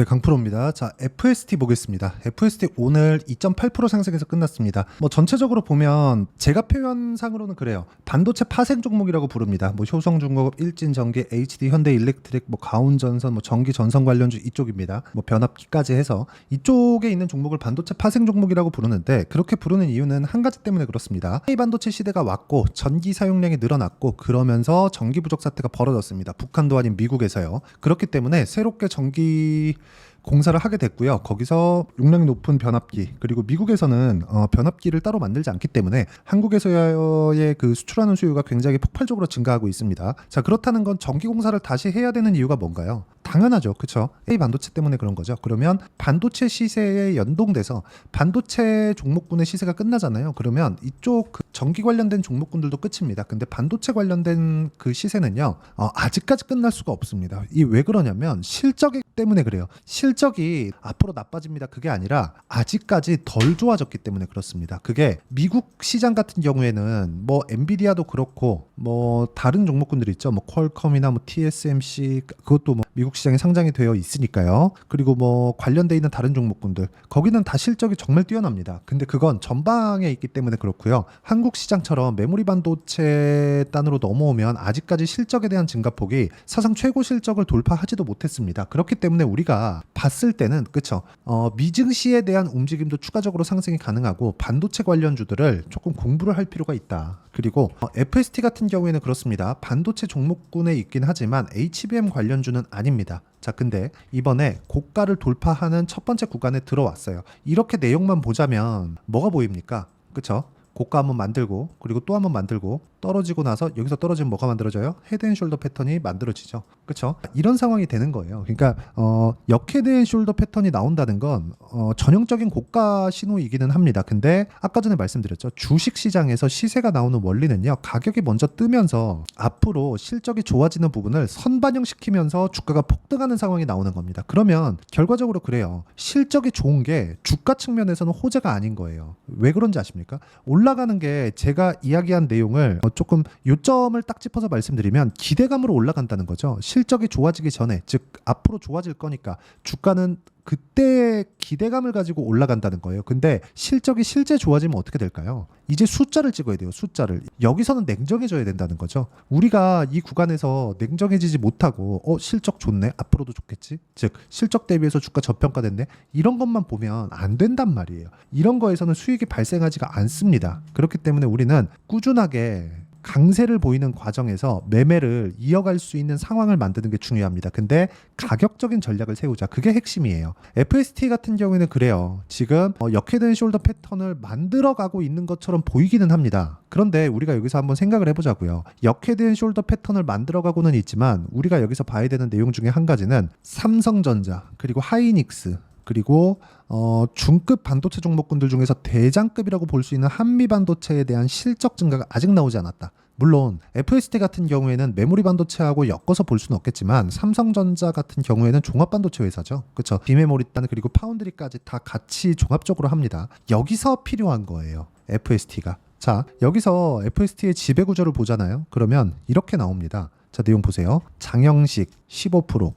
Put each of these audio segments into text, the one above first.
네, 강프로입니다. 자, FST 보겠습니다. FST 오늘 2.8% 상승해서 끝났습니다. 전체적으로 보면 제가 표현상으로는 그래요. 반도체 파생 종목이라고 부릅니다. 효성중공업, 일진전기, HD, 현대일렉트릭, 가온전선, 전기전선 관련주 이쪽입니다. 변압기까지 해서 이쪽에 있는 종목을 반도체 파생 종목이라고 부르는데, 그렇게 부르는 이유는 한 가지 때문에 그렇습니다. AI 반도체 시대가 왔고 전기 사용량이 늘어났고, 그러면서 전기 부족 사태가 벌어졌습니다. 북한도 아닌 미국에서요. 그렇기 때문에 새롭게 전기 공사를 하게 됐고요. 거기서 용량이 높은 변압기, 그리고 미국에서는 변압기를 따로 만들지 않기 때문에 한국에서의 그 수출하는 수요가 굉장히 폭발적으로 증가하고 있습니다. 자, 그렇다는 건 전기 공사를 다시 해야 되는 이유가 뭔가요? 당연하죠. 그렇죠? A 반도체 때문에 그런 거죠. 그러면 반도체 시세에 연동돼서 반도체 종목군의 시세가 끝나잖아요. 그러면 이쪽 그 전기 관련된 종목군들도 끝입니다. 근데 반도체 관련된 그 시세는요, 아직까지 끝날 수가 없습니다. 이 왜 그러냐면 실적 때문에 그래요. 실적이 앞으로 나빠집니다. 그게 아니라 아직까지 덜 좋아졌기 때문에 그렇습니다. 그게 미국 시장 같은 경우에는 엔비디아도 그렇고 다른 종목군들이 있죠. 퀄컴이나 TSMC, 그것도 미국 시장에 상장이 되어 있으니까요. 그리고 관련돼 있는 다른 종목군들, 거기는 다 실적이 정말 뛰어납니다. 근데 그건 전방에 있기 때문에 그렇고요. 한국 시장처럼 메모리 반도체 단으로 넘어오면 아직까지 실적에 대한 증가폭이 사상 최고 실적을 돌파하지도 못했습니다. 그렇기 때문에 우리가 봤을 때는 그쵸, 미증시에 대한 움직임도 추가적으로 상승이 가능하고, 반도체 관련주들을 조금 공부를 할 필요가 있다. 그리고 FST 같은 경우에는 그렇습니다. 반도체 종목군에 있긴 하지만 HBM 관련주는 아닙니다. 자, 근데 이번에 고가를 돌파하는 첫 번째 구간에 들어왔어요. 이렇게 내용만 보자면 뭐가 보입니까? 그쵸? 고가 한번 만들고, 그리고 또 한번 만들고, 떨어지고 나서 여기서 떨어지면 뭐가 만들어져요? 헤드앤숄더 패턴이 만들어지죠. 그렇죠? 이런 상황이 되는 거예요. 그러니까 역헤드앤숄더 패턴이 나온다는 건 전형적인 고가 신호이기는 합니다. 근데 아까 전에 말씀드렸죠. 주식 시장에서 시세가 나오는 원리는요, 가격이 먼저 뜨면서 앞으로 실적이 좋아지는 부분을 선반영시키면서 주가가 폭등하는 상황이 나오는 겁니다. 그러면 결과적으로 그래요. 실적이 좋은 게 주가 측면에서는 호재가 아닌 거예요. 왜 그런지 아십니까? 올라가는 게, 제가 이야기한 내용을 조금 요점을 딱 짚어서 말씀드리면, 기대감으로 올라간다는 거죠. 실적이 좋아지기 전에, 즉 앞으로 좋아질 거니까 주가는 그때 기대감을 가지고 올라간다는 거예요. 근데 실적이 실제 좋아지면 어떻게 될까요? 이제 숫자를 찍어야 돼요. 숫자를. 여기서는 냉정해져야 된다는 거죠. 우리가 이 구간에서 냉정해지지 못하고 실적 좋네, 앞으로도 좋겠지, 즉 실적 대비해서 주가 저평가됐네, 이런 것만 보면 안 된단 말이에요. 이런 거에서는 수익이 발생하지가 않습니다. 그렇기 때문에 우리는 꾸준하게 강세를 보이는 과정에서 매매를 이어갈 수 있는 상황을 만드는 게 중요합니다. 근데 가격적인 전략을 세우자. 그게 핵심이에요. FST 같은 경우에는 그래요. 지금 역헤드앤숄더 패턴을 만들어가고 있는 것처럼 보이기는 합니다. 그런데 우리가 여기서 한번 생각을 해보자고요. 역헤드앤숄더 패턴을 만들어가고는 있지만, 우리가 여기서 봐야 되는 내용 중에 한 가지는 삼성전자, 그리고 하이닉스, 그리고 중급 반도체 종목군들 중에서 대장급이라고 볼 수 있는 한미반도체에 대한 실적 증가가 아직 나오지 않았다. 물론 FST 같은 경우에는 메모리 반도체하고 엮어서 볼 수는 없겠지만, 삼성전자 같은 경우에는 종합반도체 회사죠. 그렇죠? 비메모리 단, 그리고 파운드리까지 다 같이 종합적으로 합니다. 여기서 필요한 거예요, FST가. 자, 여기서 FST의 지배 구조를 보잖아요. 그러면 이렇게 나옵니다. 자, 내용 보세요. 장영식 15%,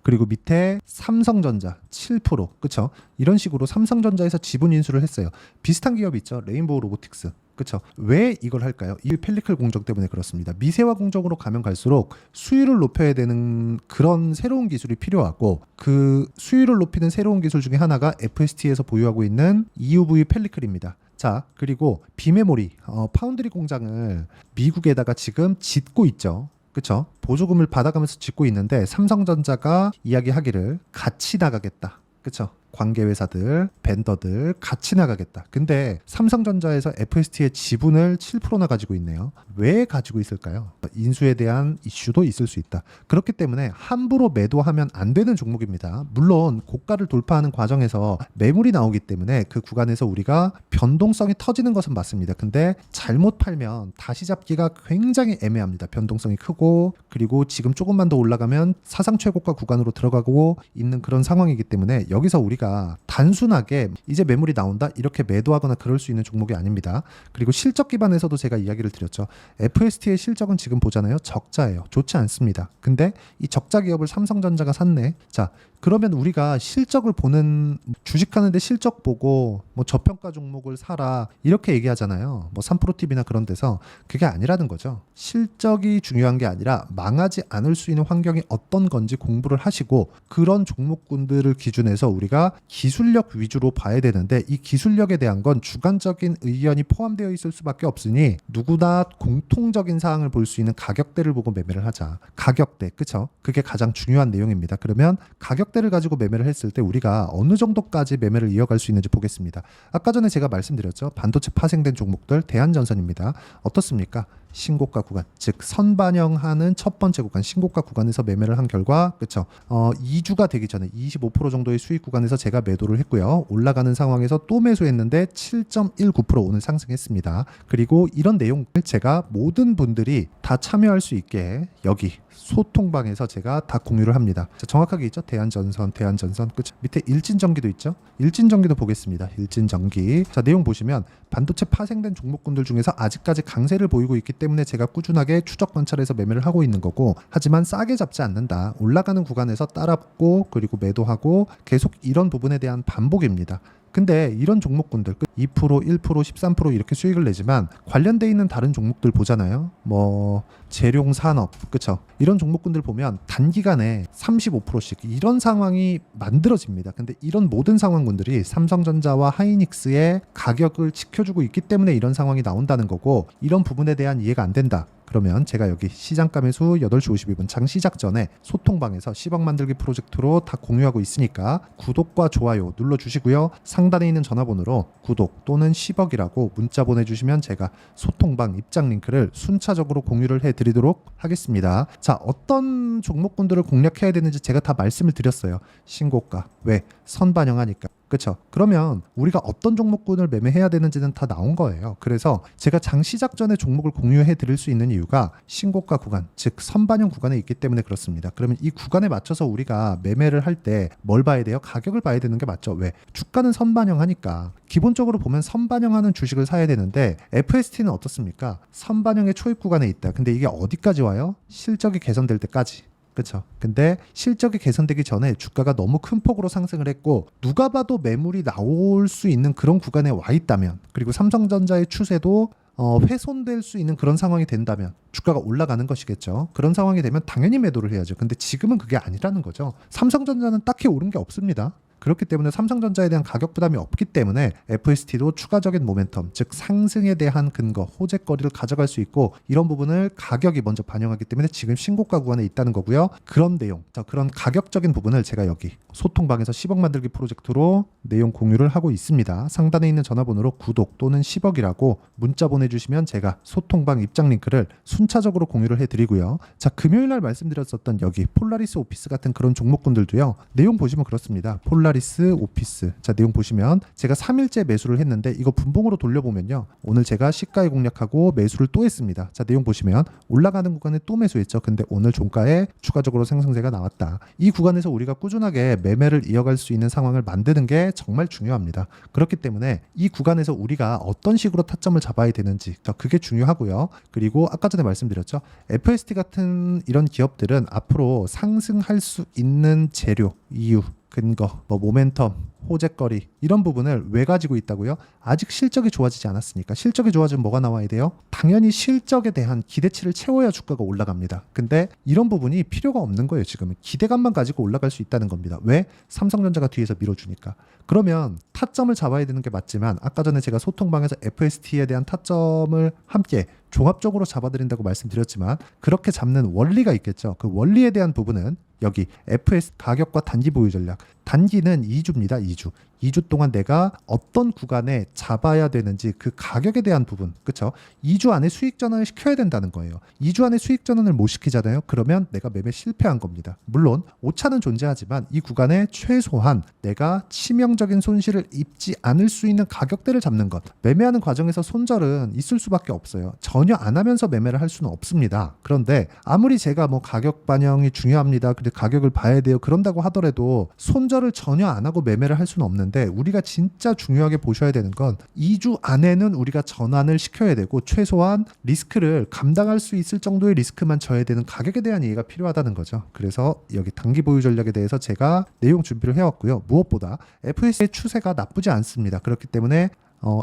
그리고 밑에 삼성전자 7%, 그쵸? 이런 식으로 삼성전자에서 지분 인수를 했어요. 비슷한 기업이 있죠. 레인보우 로보틱스. 그쵸? 왜 이걸 할까요? 이 펠리클 공정 때문에 그렇습니다. 미세화 공정으로 가면 갈수록 수율을 높여야 되는 그런 새로운 기술이 필요하고, 그 수율을 높이는 새로운 기술 중에 하나가 FST에서 보유하고 있는 EUV 펠리클입니다. 자, 그리고 비메모리, 파운드리 공장을 미국에다가 지금 짓고 있죠. 그쵸? 보조금을 받아가면서 짓고 있는데, 삼성전자가 이야기하기를 같이 나가겠다. 그쵸? 관계회사들, 벤더들 같이 나가겠다. 근데 삼성전자에서 FST의 지분을 7%나 가지고 있네요. 왜 가지고 있을까요? 인수에 대한 이슈도 있을 수 있다. 그렇기 때문에 함부로 매도하면 안 되는 종목입니다. 물론 고가를 돌파하는 과정에서 매물이 나오기 때문에 그 구간에서 우리가 변동성이 터지는 것은 맞습니다. 근데 잘못 팔면 다시 잡기가 굉장히 애매합니다. 변동성이 크고, 그리고 지금 조금만 더 올라가면 사상 최고가 구간으로 들어가고 있는 그런 상황이기 때문에, 여기서 우리가 우리가 단순하게 이제 매물이 나온다 이렇게 매도하거나 그럴 수 있는 종목이 아닙니다. 그리고 실적 기반에서도 제가 이야기를 드렸죠. FST의 실적은 지금 보잖아요. 적자예요. 좋지 않습니다. 근데 이 적자 기업을 삼성전자가 샀네. 자, 그러면 우리가 실적을 보는, 주식하는데 실적 보고 뭐 저평가 종목을 사라 이렇게 얘기하잖아요. 뭐 3프로TV나 그런 데서. 그게 아니라는 거죠. 실적이 중요한 게 아니라 망하지 않을 수 있는 환경이 어떤 건지 공부를 하시고 그런 종목군들을 기준해서 우리가 기술력 위주로 봐야 되는데, 이 기술력에 대한 건 주관적인 의견이 포함되어 있을 수밖에 없으니 누구나 공통적인 사항을 볼 수 있는 가격대를 보고 매매를 하자. 가격대, 그쵸? 그게 가장 중요한 내용입니다. 그러면 가격대를 가지고 매매를 했을 때 우리가 어느 정도까지 매매를 이어갈 수 있는지 보겠습니다. 아까 전에 제가 말씀드렸죠. 반도체 파생된 종목들 대한전선입니다. 어떻습니까? 신고가 구간, 즉 선반영하는 첫 번째 구간, 신고가 구간에서 매매를 한 결과, 그쵸? 2주가 되기 전에 25% 정도의 수익 구간에서 제가 매도를 했고요. 올라가는 상황에서 또 매수했는데 7.19% 오늘 상승했습니다. 그리고 이런 내용을 제가 모든 분들이 다 참여할 수 있게 여기 소통방에서 제가 다 공유를 합니다. 자, 정확하게 있죠? 대한전선, 그쵸? 밑에 일진전기도 있죠? 일진전기도 보겠습니다. 일진전기. 자, 내용 보시면 반도체 파생된 종목군들 중에서 아직까지 강세를 보이고 있기 때문에 제가 꾸준하게 추적 관찰해서 매매를 하고 있는 거고, 하지만 싸게 잡지 않는다. 올라가는 구간에서 따라붙고 그리고 매도하고 계속 이런 부분에 대한 반복입니다. 근데 이런 종목군들 2%, 1%, 13% 이렇게 수익을 내지만 관련돼 있는 다른 종목들 보잖아요. 뭐 재룡산업, 그쵸? 이런 종목군들 보면 단기간에 35%씩 이런 상황이 만들어집니다. 근데 이런 모든 상황군들이 삼성전자와 하이닉스의 가격을 지켜주고 있기 때문에 이런 상황이 나온다는 거고, 이런 부분에 대한 이해가 안 된다. 그러면 제가 여기 시장가 매수 8시 52분 장 시작 전에 소통방에서 10억 만들기 프로젝트로 다 공유하고 있으니까 구독과 좋아요 눌러주시고요. 상단에 있는 전화번호로 구독 또는 10억이라고 문자 보내주시면 제가 소통방 입장 링크를 순차적으로 공유를 해드리도록 하겠습니다. 자, 어떤 종목군들을 공략해야 되는지 제가 다 말씀을 드렸어요. 신고가, 왜? 선반영하니까. 그렇죠? 그러면 우리가 어떤 종목군을 매매해야 되는지는 다 나온 거예요. 그래서 제가 장 시작 전에 종목을 공유해 드릴 수 있는 이유가 신고가 구간, 즉 선반영 구간에 있기 때문에 그렇습니다. 그러면 이 구간에 맞춰서 우리가 매매를 할 때 뭘 봐야 돼요? 가격을 봐야 되는 게 맞죠. 왜? 주가는 선반영하니까 기본적으로 보면 선반영하는 주식을 사야 되는데, FST는 어떻습니까? 선반영의 초입 구간에 있다. 근데 이게 어디까지 와요? 실적이 개선될 때까지. 그렇죠. 근데 실적이 개선되기 전에 주가가 너무 큰 폭으로 상승을 했고, 누가 봐도 매물이 나올 수 있는 그런 구간에 와 있다면, 그리고 삼성전자의 추세도 훼손될 수 있는 그런 상황이 된다면 주가가 올라가는 것이겠죠. 그런 상황이 되면 당연히 매도를 해야죠. 근데 지금은 그게 아니라는 거죠. 삼성전자는 딱히 오른 게 없습니다. 그렇기 때문에 삼성전자에 대한 가격 부담이 없기 때문에 FST도 추가적인 모멘텀, 즉 상승에 대한 근거, 호재거리를 가져갈 수 있고, 이런 부분을 가격이 먼저 반영하기 때문에 지금 신고가 구간에 있다는 거고요. 그런 내용, 그런 가격적인 부분을 제가 여기 소통방에서 10억 만들기 프로젝트로 내용 공유를 하고 있습니다. 상단에 있는 전화번호로 구독 또는 10억이라고 문자 보내주시면 제가 소통방 입장 링크를 순차적으로 공유를 해드리고요. 자, 금요일날 말씀드렸었던 여기 폴라리스 오피스 같은 그런 종목군들도요. 내용 보시면 그렇습니다. 폴라리스 오피스, 자, 내용 보시면 제가 3일째 매수를 했는데 이거 분봉으로 돌려보면요, 오늘 제가 시가에 공략하고 매수를 또 했습니다. 자, 내용 보시면 올라가는 구간에 또 매수했죠. 근데 오늘 종가에 추가적으로 상승세가 나왔다. 이 구간에서 우리가 꾸준하게 매매를 이어갈 수 있는 상황을 만드는 게 정말 중요합니다. 그렇기 때문에 이 구간에서 우리가 어떤 식으로 타점을 잡아야 되는지, 그게 중요하고요. 그리고 아까 전에 말씀드렸죠, FST 같은 이런 기업들은 앞으로 상승할 수 있는 재료, 이유, 근거, 모멘텀, 호재거리, 이런 부분을 왜 가지고 있다고요? 아직 실적이 좋아지지 않았으니까. 실적이 좋아지면 뭐가 나와야 돼요? 당연히 실적에 대한 기대치를 채워야 주가가 올라갑니다. 근데 이런 부분이 필요가 없는 거예요. 지금은 기대감만 가지고 올라갈 수 있다는 겁니다. 왜? 삼성전자가 뒤에서 밀어주니까. 그러면 타점을 잡아야 되는 게 맞지만, 아까 전에 제가 소통방에서 FST에 대한 타점을 함께 종합적으로 잡아드린다고 말씀드렸지만, 그렇게 잡는 원리가 있겠죠. 그 원리에 대한 부분은 여기 FS 가격과 단기 보유 전략. 단기는 2주입니다. 2주. 2주 동안 내가 어떤 구간에 잡아야 되는지 그 가격에 대한 부분, 그렇죠? 2주 안에 수익 전환을 시켜야 된다는 거예요. 2주 안에 수익 전환을 못 시키잖아요. 그러면 내가 매매 실패한 겁니다. 물론 오차는 존재하지만 이 구간에 최소한 내가 치명적인 손실을 입지 않을 수 있는 가격대를 잡는 것. 매매하는 과정에서 손절은 있을 수밖에 없어요. 전혀 안 하면서 매매를 할 수는 없습니다. 그런데 아무리 제가 가격 반영이 중요합니다, 근데 가격을 봐야 돼요, 그런다고 하더라도 손절 손절을 전혀 안 하고 매매를 할 수는 없는데 우리가 진짜 중요하게 보셔야 되는 건 2주 안에는 우리가 전환을 시켜야 되고 최소한 리스크를 감당할 수 있을 정도의 리스크만 져야 되는 가격에 대한 이해가 필요하다는 거죠. 그래서 여기 단기 보유 전략에 대해서 제가 내용 준비를 해왔고요. 무엇보다 FS의 추세가 나쁘지 않습니다. 그렇기 때문에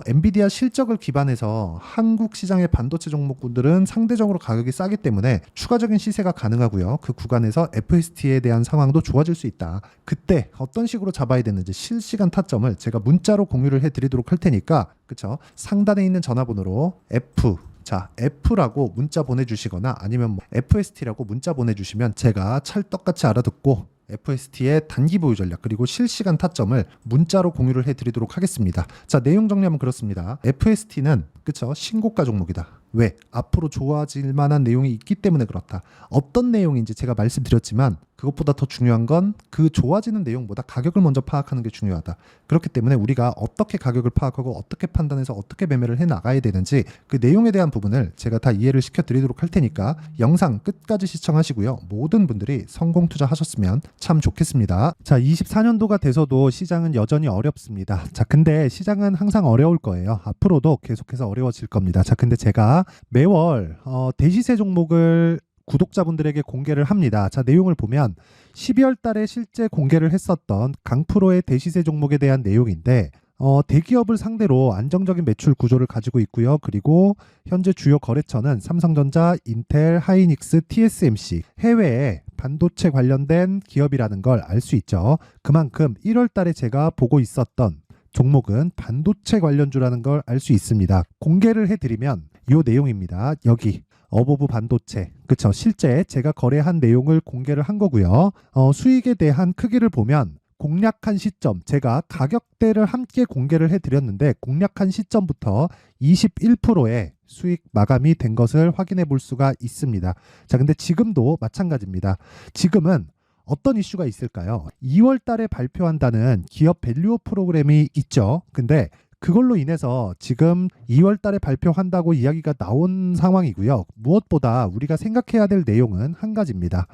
엔비디아 실적을 기반해서 한국 시장의 반도체 종목군들은 상대적으로 가격이 싸기 때문에 추가적인 시세가 가능하고요. 그 구간에서 FST에 대한 상황도 좋아질 수 있다. 그때 어떤 식으로 잡아야 되는지 실시간 타점을 제가 문자로 공유를 해드리도록 할 테니까 그쵸? 상단에 있는 전화번호로 F라고 문자 보내주시거나 아니면 뭐 FST라고 문자 보내주시면 제가 찰떡같이 알아듣고 FST의 단기 보유 전략 그리고 실시간 타점을 문자로 공유를 해드리도록 하겠습니다. 자, 내용 정리하면 그렇습니다. FST는 그쵸? 신고가 종목이다. 왜? 앞으로 좋아질 만한 내용이 있기 때문에 그렇다. 어떤 내용인지 제가 말씀드렸지만 그것보다 더 중요한 건 그 좋아지는 내용보다 가격을 먼저 파악하는 게 중요하다. 그렇기 때문에 우리가 어떻게 가격을 파악하고 어떻게 판단해서 어떻게 매매를 해 나가야 되는지 그 내용에 대한 부분을 제가 다 이해를 시켜드리도록 할 테니까 영상 끝까지 시청하시고요. 모든 분들이 성공 투자하셨으면 참 좋겠습니다. 자, 24년도가 돼서도 시장은 여전히 어렵습니다. 자, 근데 시장은 항상 어려울 거예요. 앞으로도 계속해서 어려워질 겁니다. 자, 근데 제가 매월 대시세 종목을 구독자분들에게 공개를 합니다. 자, 내용을 보면 12월 달에 실제 공개를 했었던 강프로의 대시세 종목에 대한 내용인데 대기업을 상대로 안정적인 매출 구조를 가지고 있고요. 그리고 현재 주요 거래처는 삼성전자, 인텔, 하이닉스, TSMC 해외에 반도체 관련된 기업이라는 걸 알 수 있죠. 그만큼 1월 달에 제가 보고 있었던 종목은 반도체 관련주라는 걸 알 수 있습니다. 공개를 해드리면 이 내용입니다. 여기 어보브 반도체, 그쵸? 실제 제가 거래한 내용을 공개를 한 거고요. 수익에 대한 크기를 보면 공략한 시점, 제가 가격대를 함께 공개를 해드렸는데 공략한 시점부터 21%의 수익 마감이 된 것을 확인해 볼 수가 있습니다. 자, 근데 지금도 마찬가지입니다. 지금은 어떤 이슈가 있을까요? 2월 달에 발표한다는 기업 밸류업 프로그램이 있죠. 근데 그걸로 인해서 지금 2월 달에 발표한다고 이야기가 나온 상황이고요. 무엇보다 우리가 생각해야 될 내용은 한 가지입니다.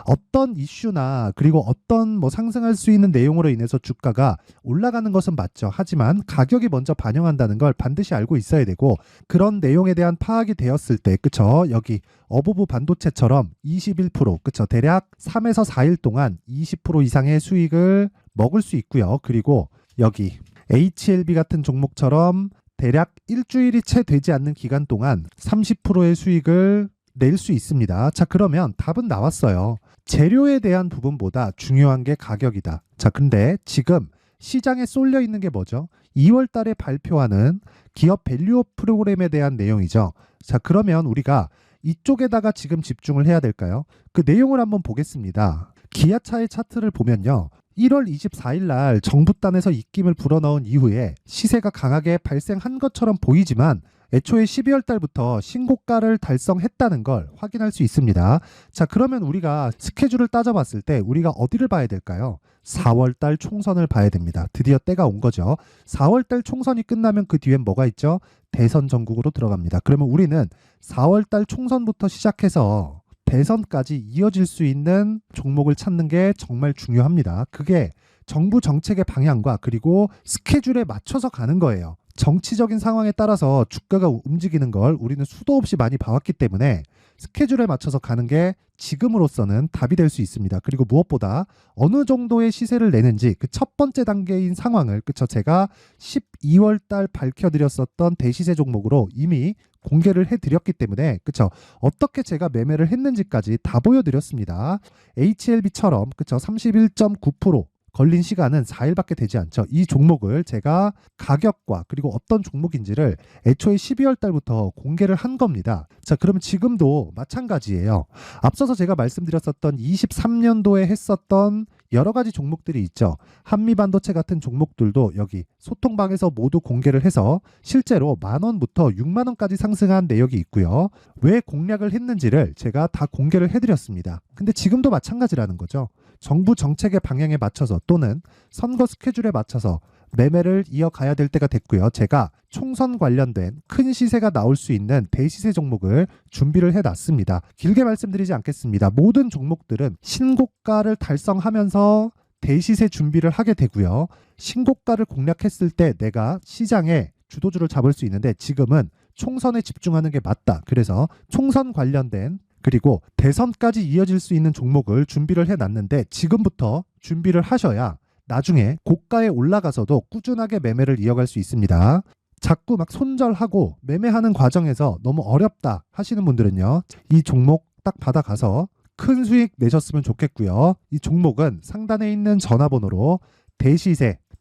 어떤 이슈나 그리고 어떤 상승할 수 있는 내용으로 인해서 주가가 올라가는 것은 맞죠. 하지만 가격이 먼저 반영한다는 걸 반드시 알고 있어야 되고 그런 내용에 대한 파악이 되었을 때 그쵸? 여기 어보브 반도체처럼 21% 그쵸? 대략 3에서 4일 동안 20% 이상의 수익을 먹을 수 있고요. 그리고 여기 HLB 같은 종목처럼 대략 일주일이 채 되지 않는 기간 동안 30%의 수익을 낼 수 있습니다. 자, 그러면 답은 나왔어요. 재료에 대한 부분보다 중요한 게 가격이다. 자, 근데 지금 시장에 쏠려 있는 게 뭐죠? 2월 달에 발표하는 기업 밸류업 프로그램에 대한 내용이죠. 자, 그러면 우리가 이쪽에다가 지금 집중을 해야 될까요? 그 내용을 한번 보겠습니다. 기아차의 차트를 보면요. 1월 24일 날 정부단에서 입김을 불어넣은 이후에 시세가 강하게 발생한 것처럼 보이지만 애초에 12월 달부터 신고가를 달성했다는 걸 확인할 수 있습니다. 자, 그러면 우리가 스케줄을 따져봤을 때 우리가 어디를 봐야 될까요? 4월 달 총선을 봐야 됩니다. 드디어 때가 온 거죠. 4월 달 총선이 끝나면 그 뒤엔 뭐가 있죠? 대선 전국으로 들어갑니다. 그러면 우리는 4월 달 총선부터 시작해서 대선까지 이어질 수 있는 종목을 찾는 게 정말 중요합니다. 그게 정부 정책의 방향과 그리고 스케줄에 맞춰서 가는 거예요. 정치적인 상황에 따라서 주가가 움직이는 걸 우리는 수도 없이 많이 봐왔기 때문에 스케줄에 맞춰서 가는 게 지금으로서는 답이 될 수 있습니다. 그리고 무엇보다 어느 정도의 시세를 내는지 그 첫 번째 단계인 상황을 그쵸? 제가 12월 달 밝혀드렸었던 대시세 종목으로 이미 공개를 해드렸기 때문에 그쵸? 어떻게 제가 매매를 했는지까지 다 보여드렸습니다. HLB처럼 그쵸? 31.9% 걸린 시간은 4일밖에 되지 않죠. 이 종목을 제가 가격과 그리고 어떤 종목인지를 애초에 12월 달부터 공개를 한 겁니다. 자, 그러면 지금도 마찬가지예요. 앞서서 제가 말씀드렸었던 23년도에 했었던 여러 가지 종목들이 있죠. 한미반도체 같은 종목들도 여기 소통방에서 모두 공개를 해서 실제로 10,000원부터 60,000원까지 상승한 내역이 있고요. 왜 공략을 했는지를 제가 다 공개를 해드렸습니다. 근데 지금도 마찬가지라는 거죠. 정부 정책의 방향에 맞춰서 또는 선거 스케줄에 맞춰서 매매를 이어가야 될 때가 됐고요. 제가 총선 관련된 큰 시세가 나올 수 있는 대시세 종목을 준비를 해놨습니다. 길게 말씀드리지 않겠습니다. 모든 종목들은 신고가를 달성하면서 대시세 준비를 하게 되고요. 신고가를 공략했을 때 내가 시장에 주도주를 잡을 수 있는데 지금은 총선에 집중하는 게 맞다. 그래서 총선 관련된 그리고 대선까지 이어질 수 있는 종목을 준비를 해놨는데 지금부터 준비를 하셔야 나중에 고가에 올라가서도 꾸준하게 매매를 이어갈 수 있습니다. 자꾸 막 손절하고 매매하는 과정에서 너무 어렵다 하시는 분들은요. 이 종목 딱 받아가서 큰 수익 내셨으면 좋겠고요. 이 종목은 상단에 있는 전화번호로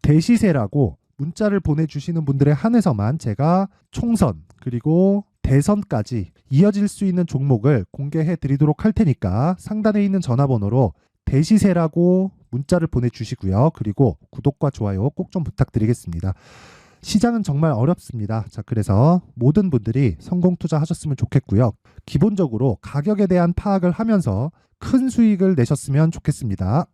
대시세라고 문자를 보내주시는 분들에 한해서만 제가 총선 그리고 대선까지 이어질 수 있는 종목을 공개해 드리도록 할 테니까 상단에 있는 전화번호로 대시세라고 문자를 보내주시고요. 그리고 구독과 좋아요 꼭 좀 부탁드리겠습니다. 시장은 정말 어렵습니다. 자, 그래서 모든 분들이 성공 투자하셨으면 좋겠고요. 기본적으로 가격에 대한 파악을 하면서 큰 수익을 내셨으면 좋겠습니다.